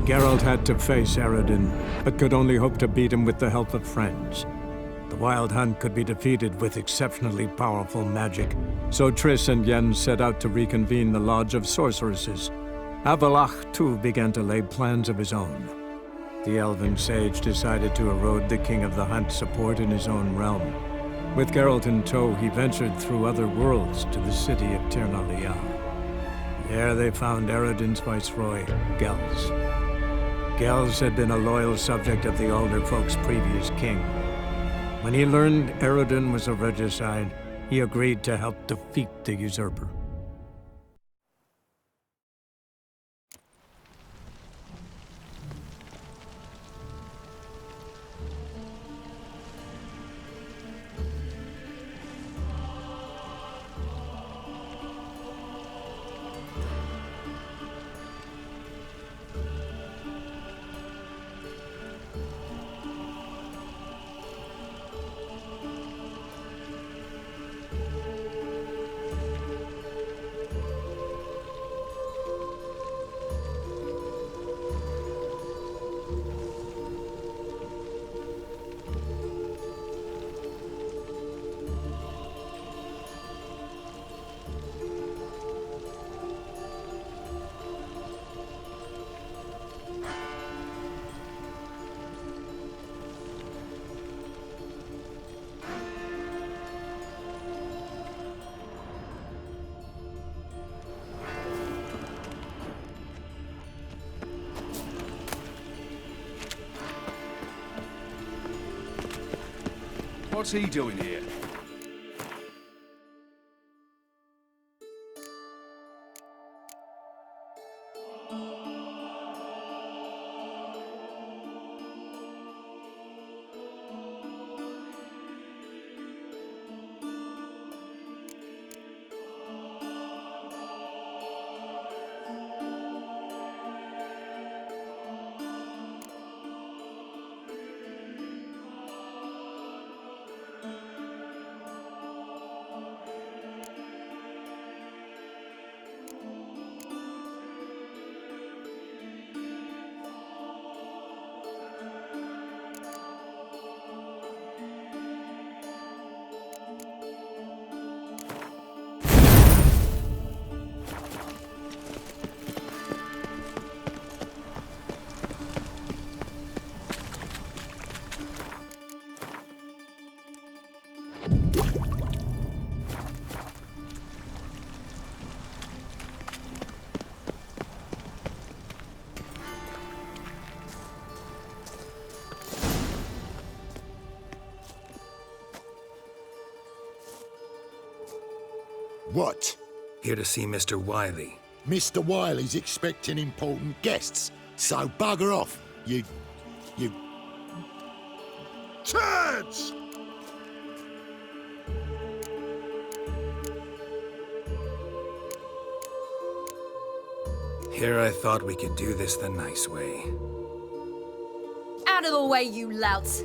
Geralt had to face Eredin, but could only hope to beat him with the help of friends. The Wild Hunt could be defeated with exceptionally powerful magic, so Triss and Yen set out to reconvene the Lodge of Sorceresses. Avalach, too, began to lay plans of his own. The elven sage decided to erode the King of the Hunt's support in his own realm. With Geralt in tow, he ventured through other worlds to the city of Tirnalia. There they found Eredin's viceroy, Gels. Gels had been a loyal subject of the Alder Folk's previous king. When he learned Eredin was a regicide, he agreed to help defeat the usurper. What's he doing here? What? Here to see Mr. Wiley. Mr. Wiley's expecting important guests, so bugger off, you... turds! Here I thought we could do this the nice way. Out of the way, you louts!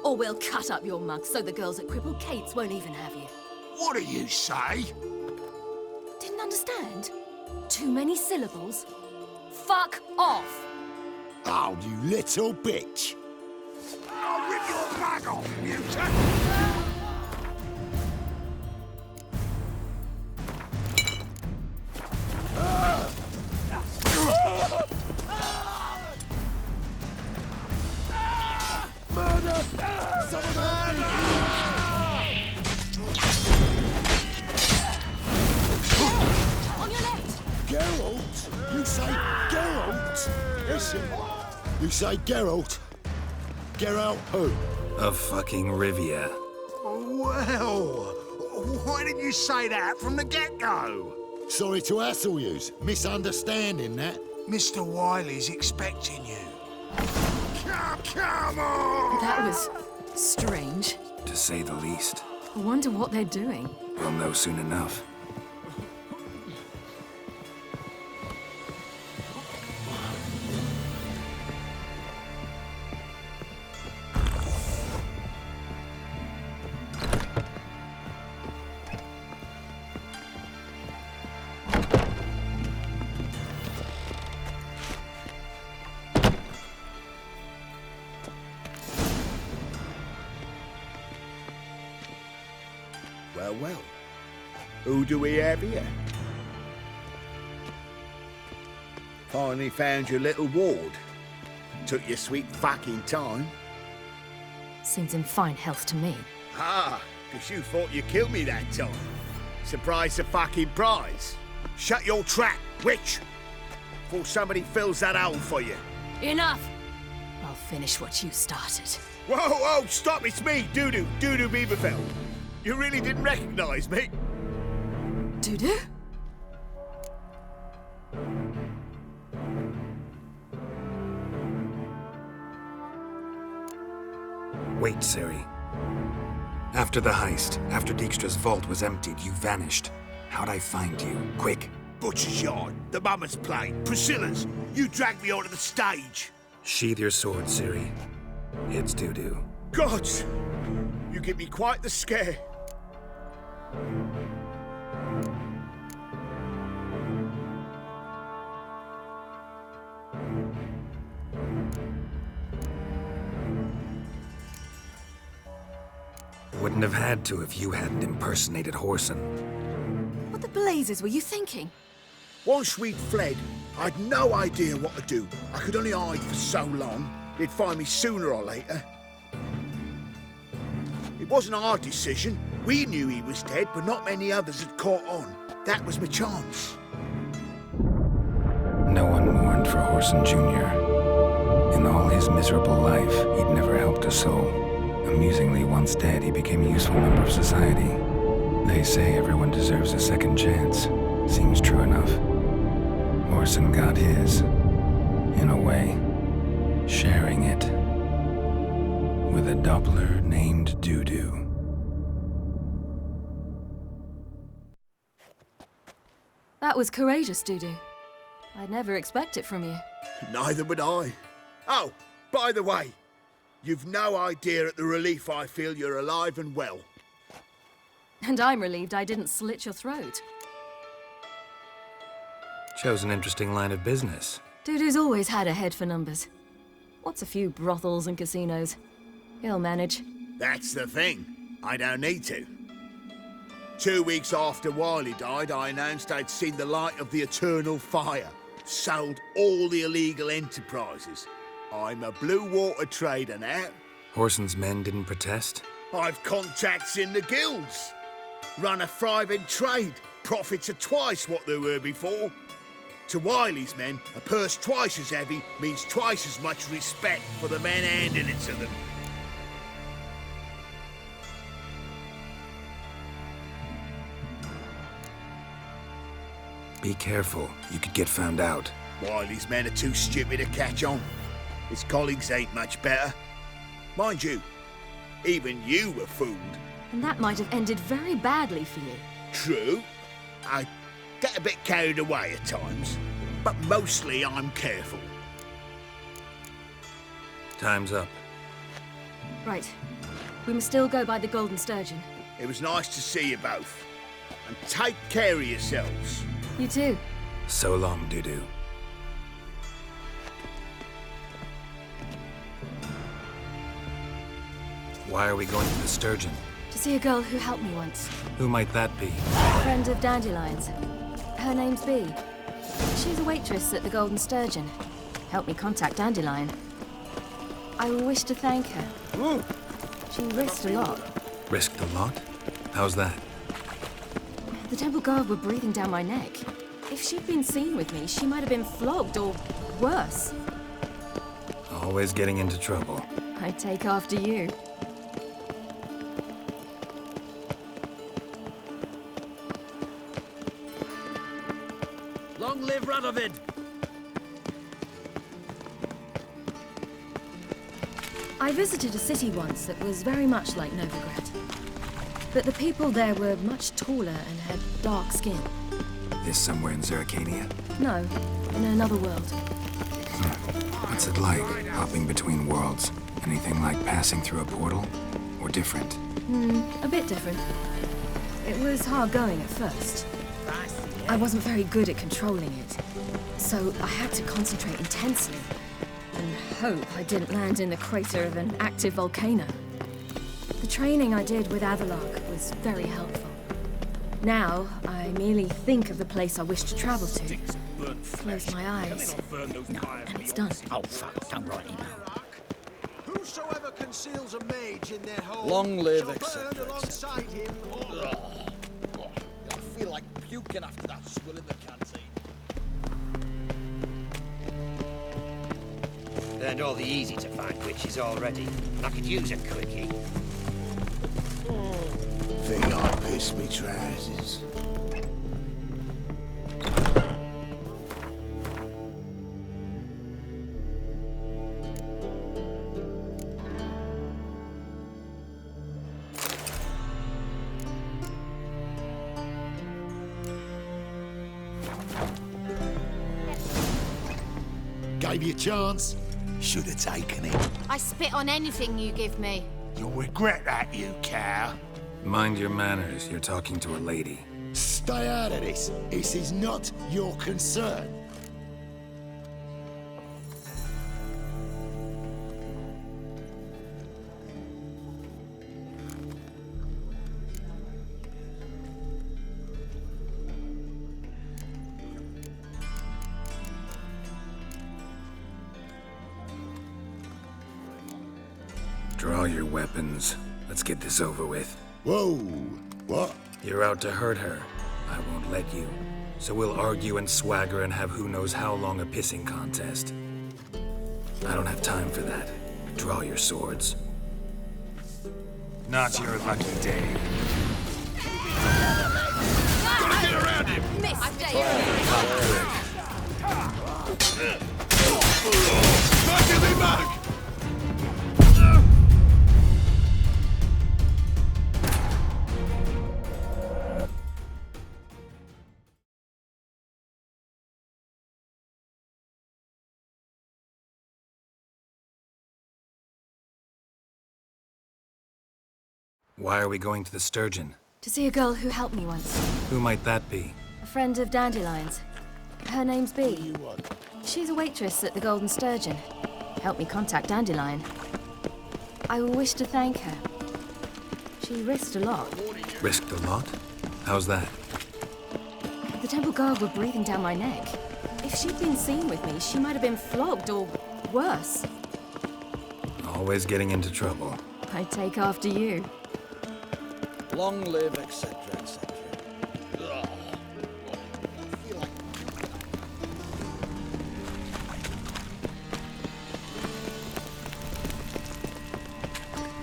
Or we'll cut up your mug so the girls at Crippled Kate's won't even have you. What do you say? Didn't understand? Too many syllables? Fuck off! Oh, you little bitch! I'll rip your bag off, mutant! Geralt? You say Geralt? Listen, you say Geralt? Geralt who? Of fucking Rivia. Well, why didn't you say that from the get-go? Sorry to hassle yous. Misunderstanding that. Mr. Wiley's expecting you. Come on! That was strange. To say the least. I wonder what they're doing. We'll know soon enough. well. Who do we have here? Finally found your little ward. Took your sweet fucking time. Seems in fine health to me. Ah, because you thought you killed me that time. Surprise the fucking prize. Shut your trap, witch! Before somebody fills that hole for you. Enough! I'll finish what you started. Whoa, whoa, stop, it's me, Doodoo Beaverfell. You really didn't recognize me? Dudu? Wait, Ciri. After the heist, after Dijkstra's vault was emptied, you vanished. How'd I find you? Quick. Butcher's Yard, the Mama's Plate, Priscilla's. You dragged me onto the stage. Sheathe your sword, Ciri. It's Dudu. Gods! You give me quite the scare. Wouldn't have had to if you hadn't impersonated Whoreson. What the blazes were you thinking? Once we'd fled, I'd no idea what to do. I could only hide for so long. They'd find me sooner or later. It wasn't our decision. We knew he was dead, but not many others had caught on. That was my chance. No one mourned for Whoreson Jr. In all his miserable life, he'd never helped a soul. Amusingly, once dead, he became a useful member of society. They say everyone deserves a second chance. Seems true enough. Whoreson got his, in a way, sharing it with a Doppler named Dudu. That was courageous, Dudu. I'd never expect it from you. Neither would I. Oh, by the way, you've no idea at the relief I feel you're alive and well. And I'm relieved I didn't slit your throat. Chose an interesting line of business. Dudu's always had a head for numbers. What's a few brothels and casinos? He'll manage. That's the thing. I don't need to. 2 weeks after Wiley died, I announced I'd seen the light of the eternal fire. Sold all the illegal enterprises. I'm a blue water trader now. Whoreson's men didn't protest? I've contacts in the guilds. Run a thriving trade. Profits are twice what they were before. To Wiley's men, a purse twice as heavy means twice as much respect for the men handing it to them. Be careful. You could get found out. Wiley's men are too stupid to catch on. His colleagues ain't much better. Mind you, even you were fooled. And that might have ended very badly for you. True. I get a bit carried away at times. But mostly I'm careful. Time's up. Right. We must still go by the Golden Sturgeon. It was nice to see you both. And take care of yourselves. You too. So long, Dudu. Why are we going to the Sturgeon? To see a girl who helped me once. Who might that be? A friend of Dandelion's. Her name's Bee. She's a waitress at the Golden Sturgeon. Helped me contact Dandelion. I wish to thank her. Ooh. She risked a lot. Risked a lot? How's that? The temple guard were breathing down my neck. If she'd been seen with me, she might have been flogged or worse. Always getting into trouble. I'd take after you. Long live Radovid! I visited a city once that was very much like Novigrad. But the people there were much taller and had dark skin. This somewhere in Zeracania? No, in another world. What's it like, hopping between worlds? Anything like passing through a portal? Or different? A bit different. It was hard going at first. I wasn't very good at controlling it, so I had to concentrate intensely and hope I didn't land in the crater of an active volcano. The training I did with Avalok was very helpful. Now, I merely think of the place I wish to travel to, close my eyes, and it's done. Oh, fuck, don't write him out. Whosoever conceals a mage in their home Long live, shall etc., burn alongside him or... I feel like puking after that swill in the canteen. Learned all the easy-to-find witches already. I could use a quickie. Think I pissed me trousers. Gave you a chance. Should have taken it. I spit on anything you give me. You'll regret that, you cow. Mind your manners, you're talking to a lady. Stay out of this. This is not your concern. Draw your weapons. Let's get this over with. Whoa. What? You're out to hurt her. I won't let you. So we'll argue and swagger and have who knows how long a pissing contest. I don't have time for that. Draw your swords. Not your lucky day. Gotta get around him! Miss! Why are we going to the Sturgeon? To see a girl who helped me once. Who might that be? A friend of Dandelion's. Her name's Bee. She's a waitress at the Golden Sturgeon. Helped me contact Dandelion. I wish to thank her. She risked a lot. Risked a lot? How's that? The temple guard were breathing down my neck. If she'd been seen with me, she might have been flogged or worse. Always getting into trouble. I'd take after you. Long live, etc., etc.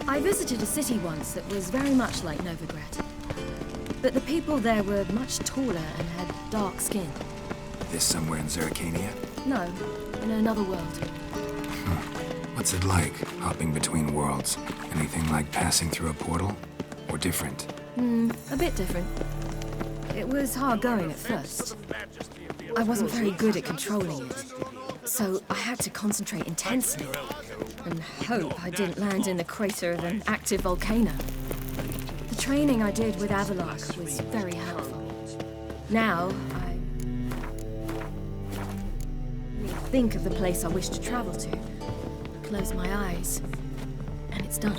I visited a city once that was very much like Novigrad. But the people there were much taller and had dark skin. This somewhere in Zerrikania? No, in another world. What's it like, hopping between worlds? Anything like passing through a portal? Or different? A bit different. It was hard going at first. I wasn't very good at controlling it, so I had to concentrate intensely and hope I didn't land in the crater of an active volcano. The training I did with Avalark was very helpful. Now, I think of the place I wish to travel to, close my eyes, and it's done.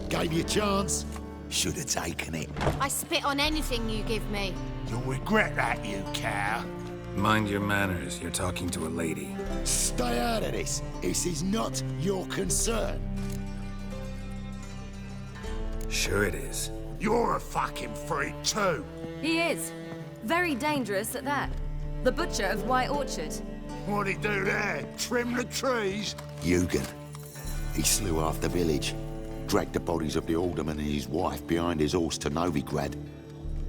Gave you a chance. Should have taken it. I spit on anything you give me. You'll regret that, you cow. Mind your manners, you're talking to a lady. Stay out of this. This is not your concern. Sure it is. You're a fucking freak too. He is. Very dangerous at that. The butcher of White Orchard. What'd he do there? Trim the trees? Eugen. He slew half the village. Dragged the bodies of the alderman and his wife behind his horse to Novigrad.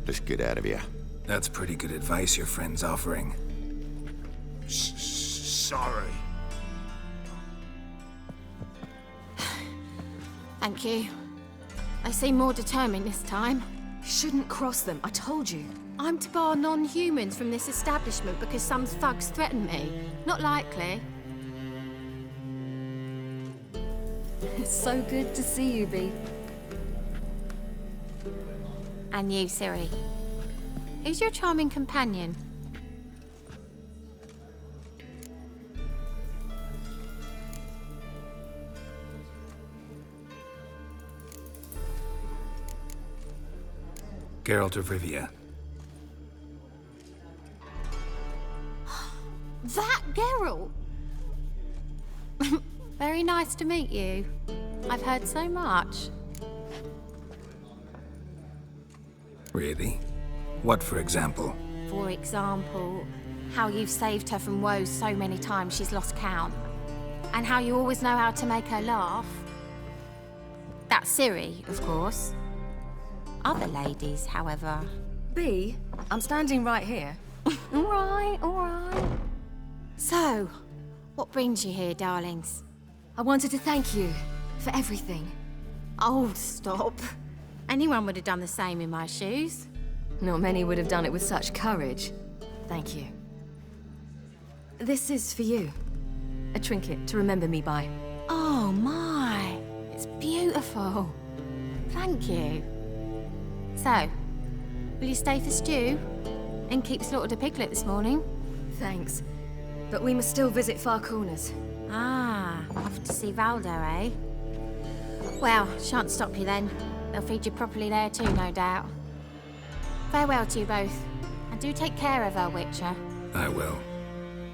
Let's get out of here. That's pretty good advice your friend's offering. Sorry. Thank you. I seem more determined this time. Shouldn't cross them, I told you. I'm to bar non-humans from this establishment because some thugs threaten me. Not likely. It's so good to see you, Bee. And you, Ciri. Who's your charming companion? Geralt of Rivia. That Geralt! Very nice to meet you. I've heard so much. Really? What, for example? For example, how you've saved her from woes so many times she's lost count. And how you always know how to make her laugh. That's Ciri, of course. Other ladies, however... B, I'm standing right here. All right, all right. So, what brings you here, darlings? I wanted to thank you for everything. Oh, stop. Anyone would have done the same in my shoes. Not many would have done it with such courage. Thank you. This is for you. A trinket to remember me by. Oh, my. It's beautiful. Thank you. So, will you stay for stew? And keep slaughtered a piglet this morning? Thanks. But we must still visit Far Corners. Ah, off to see Valdo, eh? Well, shan't stop you then. They'll feed you properly there too, no doubt. Farewell to you both. And do take care of her, Witcher. I will.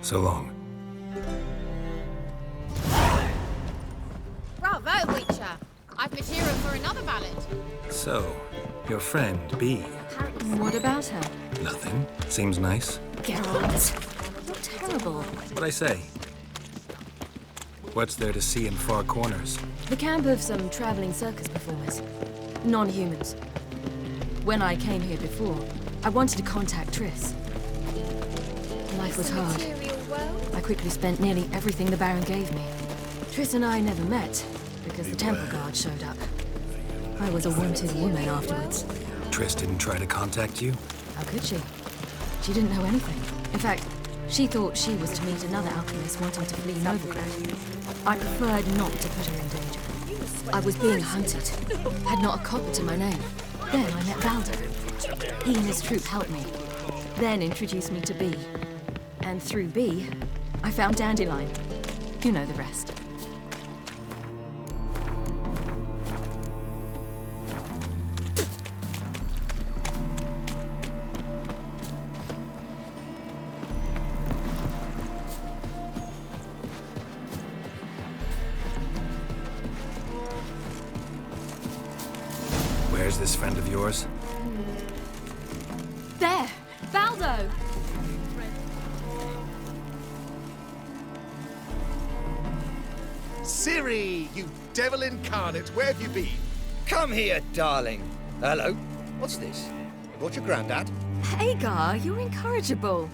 So long. Bravo, Witcher! I've material for another ballad. So, your friend, B. What about her? Nothing. Seems nice. Geralt. You're terrible. What'd I say? What's there to see in Far Corners? The camp of some traveling circus performers. Non-humans. When I came here before, I wanted to contact Triss. Life was hard. I quickly spent nearly everything the Baron gave me. Triss and I never met, because the Temple Guard showed up. I was a wanted woman afterwards. Triss didn't try to contact you? How could she? She didn't know anything. In fact, she thought she was to meet another alchemist wanting to flee Novigrad. I preferred not to put her in danger. I was being hunted. Had not a copper to my name. Then I met Valdo. He and his troop helped me. Then introduced me to B. And through B, I found Dandelion. You know the rest. Where's this friend of yours? There! Valdo! Ciri, you devil incarnate, where have you been? Come here, darling. Hello. What's this? You brought your granddad? Hagar, you're incorrigible.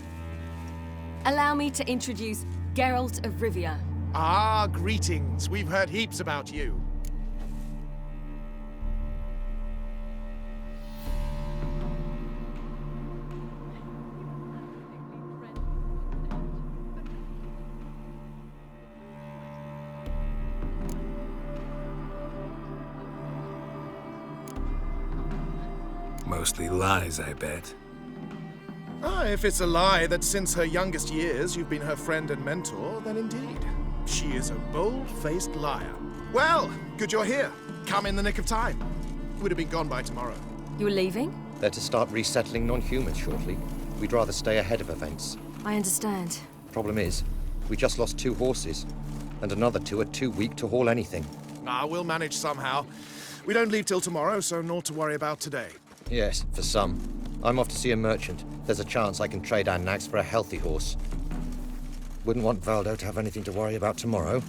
Allow me to introduce Geralt of Rivia. Ah, greetings. We've heard heaps about you. Mostly lies, I bet. Ah, if it's a lie that since her youngest years you've been her friend and mentor, then indeed. She is a bold-faced liar. Well, good you're here. Come in the nick of time. Would have been gone by tomorrow. You're leaving? They're to start resettling non-humans shortly. We'd rather stay ahead of events. I understand. Problem is, we just lost 2 horses. And another 2 are too weak to haul anything. Ah, we'll manage somehow. We don't leave till tomorrow, so naught to worry about today. Yes, for some. I'm off to see a merchant. There's a chance I can trade our nags for a healthy horse. Wouldn't want Valdo to have anything to worry about tomorrow.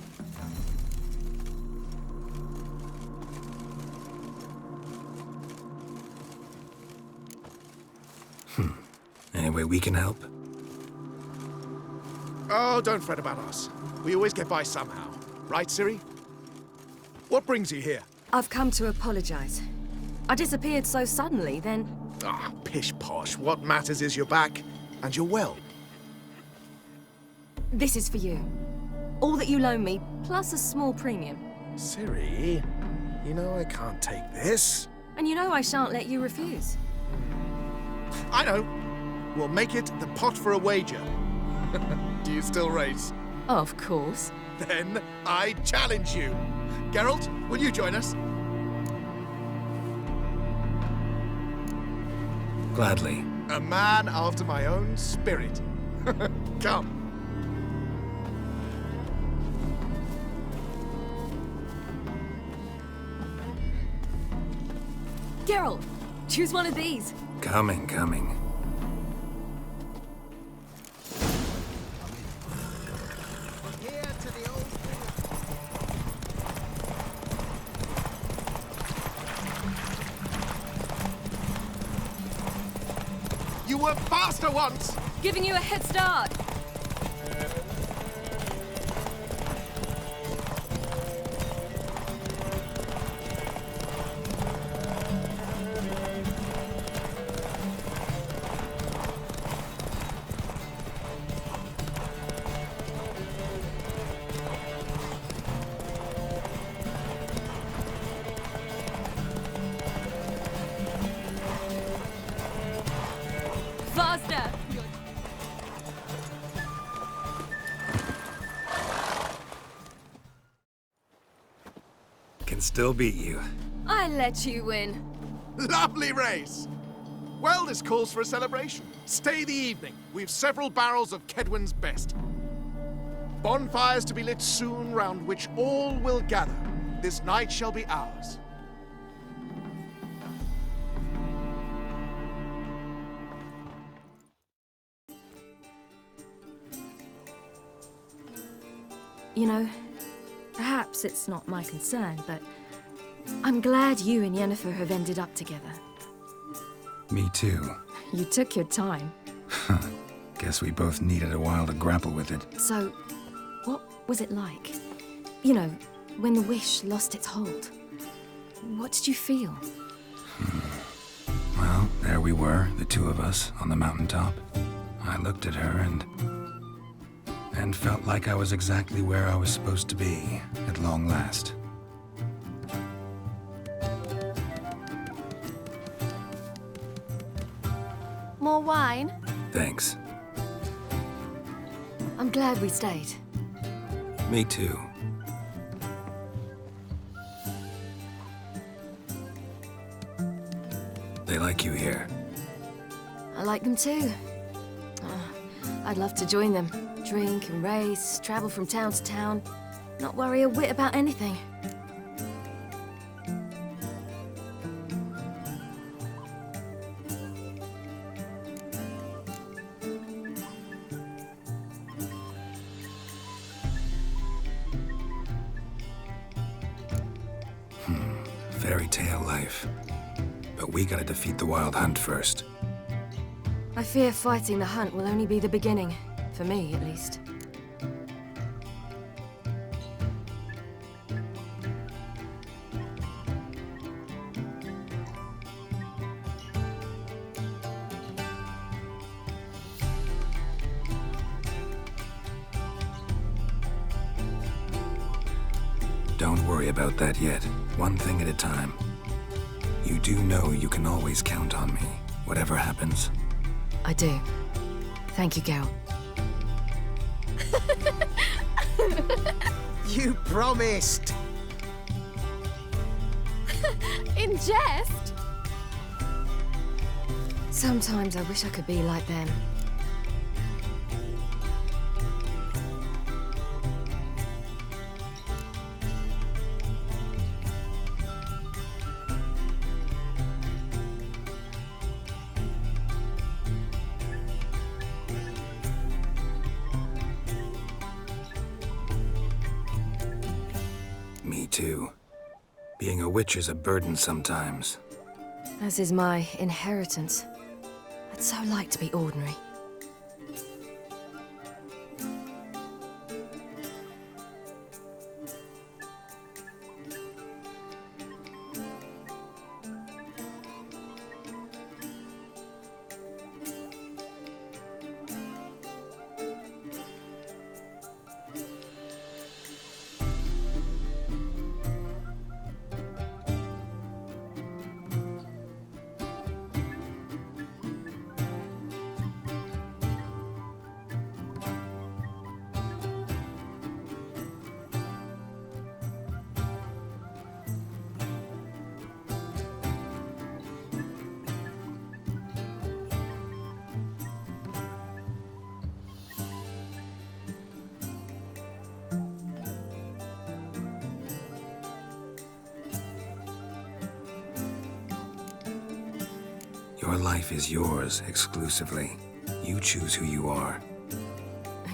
Any way we can help? Oh, don't fret about us. We always get by somehow. Right, Ciri? What brings you here? I've come to apologize. I disappeared so suddenly, then... Ah, pish-posh. What matters is you're back, and you're well. This is for you. All that you loan me, plus a small premium. Ciri, you know I can't take this. And you know I shan't let you refuse. I know. We'll make it the pot for a wager. Do you still race? Of course. Then I challenge you. Geralt, will you join us? Gladly. A man after my own spirit. Come. Geralt, choose one of these. Coming. Here to the old You were faster once! Giving you a head start. Faster! Can still beat you. I let you win. Lovely race! Well, this calls for a celebration. Stay the evening. We've several barrels of Kedwin's best. Bonfires to be lit soon, round which all will gather. This night shall be ours. You know, perhaps it's not my concern, but I'm glad you and Yennefer have ended up together. Me too. You took your time. Guess we both needed a while to grapple with it. So, what was it like? You know, when the wish lost its hold. What did you feel? Well, there we were, the two of us, on the mountaintop. I looked at her and felt like I was exactly where I was supposed to be, at long last. More wine? Thanks. I'm glad we stayed. Me too. They like you here. I like them too. I'd love to join them. Drink and race, travel from town to town. Not worry a whit about anything. Fairy tale life. But we gotta defeat the Wild Hunt first. I fear fighting the hunt will only be the beginning. For me, at least. Don't worry about that yet. One thing at a time. You do know you can always count on me, whatever happens. I do. Thank you, Geralt. You promised! In jest? Sometimes I wish I could be like them. Me too. Being a witch is a burden sometimes. As is my inheritance. I'd so like to be ordinary. Your life is yours exclusively. You choose who you are.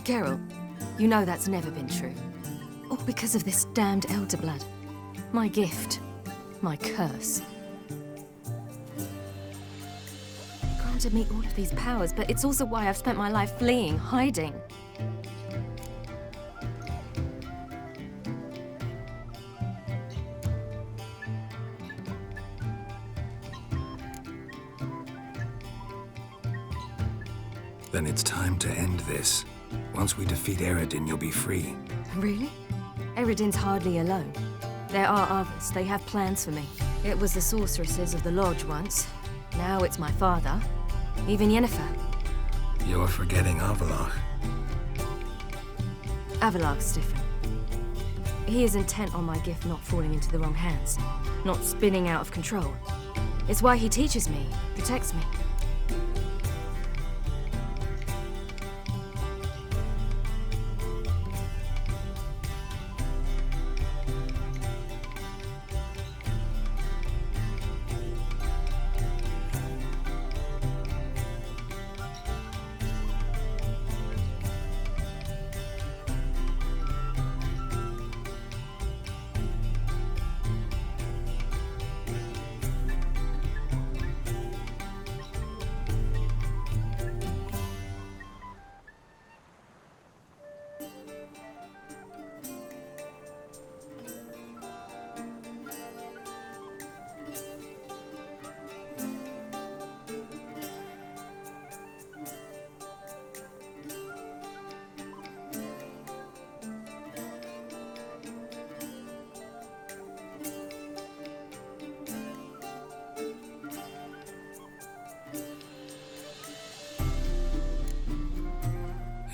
Geralt, you know that's never been true. All because of this damned elder blood. My gift. My curse. It granted me all of these powers, but it's also why I've spent my life fleeing, hiding. Then it's time to end this. Once we defeat Eredin, you'll be free. Really? Eredin's hardly alone. There are others. They have plans for me. It was the sorceresses of the Lodge once. Now it's my father. Even Yennefer. You're forgetting Avalok. Avalok's different. He is intent on my gift not falling into the wrong hands. Not spinning out of control. It's why he teaches me, protects me.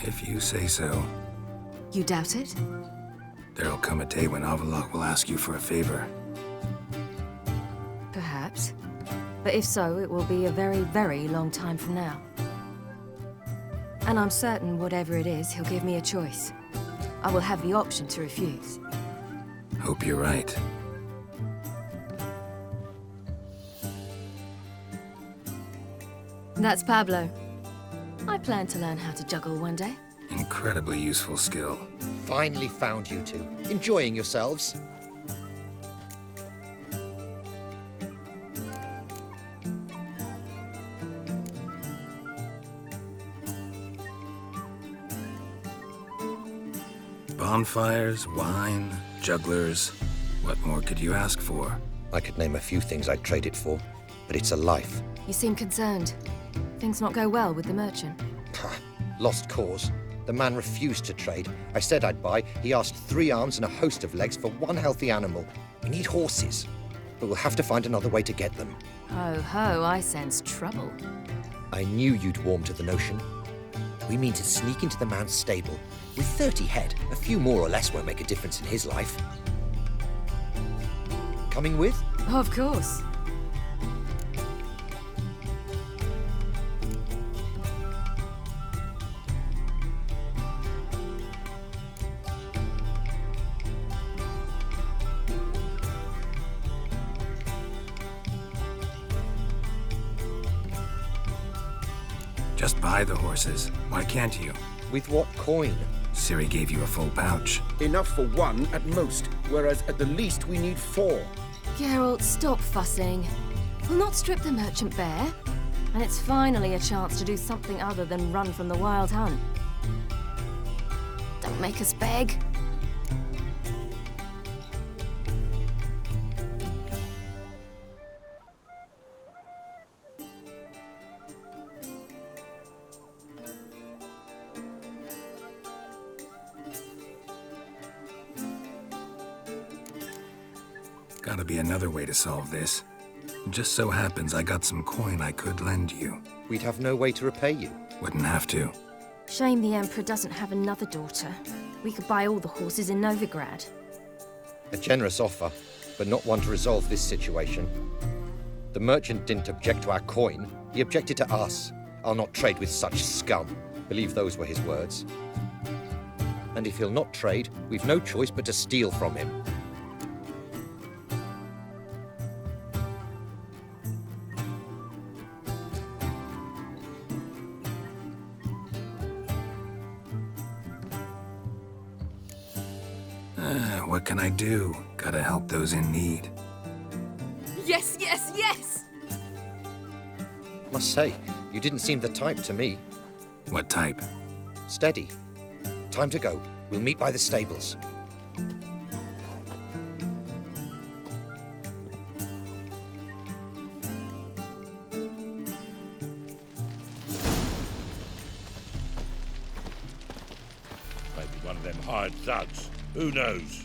If you say so. You doubt it? There'll come a day when Avalok will ask you for a favor. Perhaps. But if so, it will be a very, very long time from now. And I'm certain whatever it is, he'll give me a choice. I will have the option to refuse. Hope you're right. That's Pablo. I plan to learn how to juggle one day. Incredibly useful skill. Finally found you two. Enjoying yourselves? Bonfires, wine, jugglers. What more could you ask for? I could name a few things I'd trade it for, but it's a life. You seem concerned. Things not go well with the merchant. Lost cause. The man refused to trade. I said I'd buy. He asked 3 arms and a host of legs for 1 healthy animal. We need horses, but we'll have to find another way to get them. Ho ho, I sense trouble. I knew you'd warm to the notion. We mean to sneak into the man's stable. With 30 head, a few more or less won't make a difference in his life. Coming with? Of course. Just buy the horses. Why can't you? With what coin? Ciri gave you a full pouch. Enough for 1 at most, whereas at the least we need 4. Geralt, stop fussing. We'll not strip the merchant bare. And it's finally a chance to do something other than run from the Wild Hunt. Don't make us beg. Gotta be another way to solve this. Just so happens I got some coin I could lend you. We'd have no way to repay you. Wouldn't have to. Shame the Emperor doesn't have another daughter. We could buy all the horses in Novigrad. A generous offer, but not one to resolve this situation. The merchant didn't object to our coin. He objected to us. I'll not trade with such scum. Believe those were his words. And if he'll not trade, we've no choice but to steal from him. What can I do? Gotta help those in need. Yes, yes, yes! Must say, you didn't seem the type to me. What type? Steady. Time to go. We'll meet by the stables. Maybe one of them hired thugs. Who knows?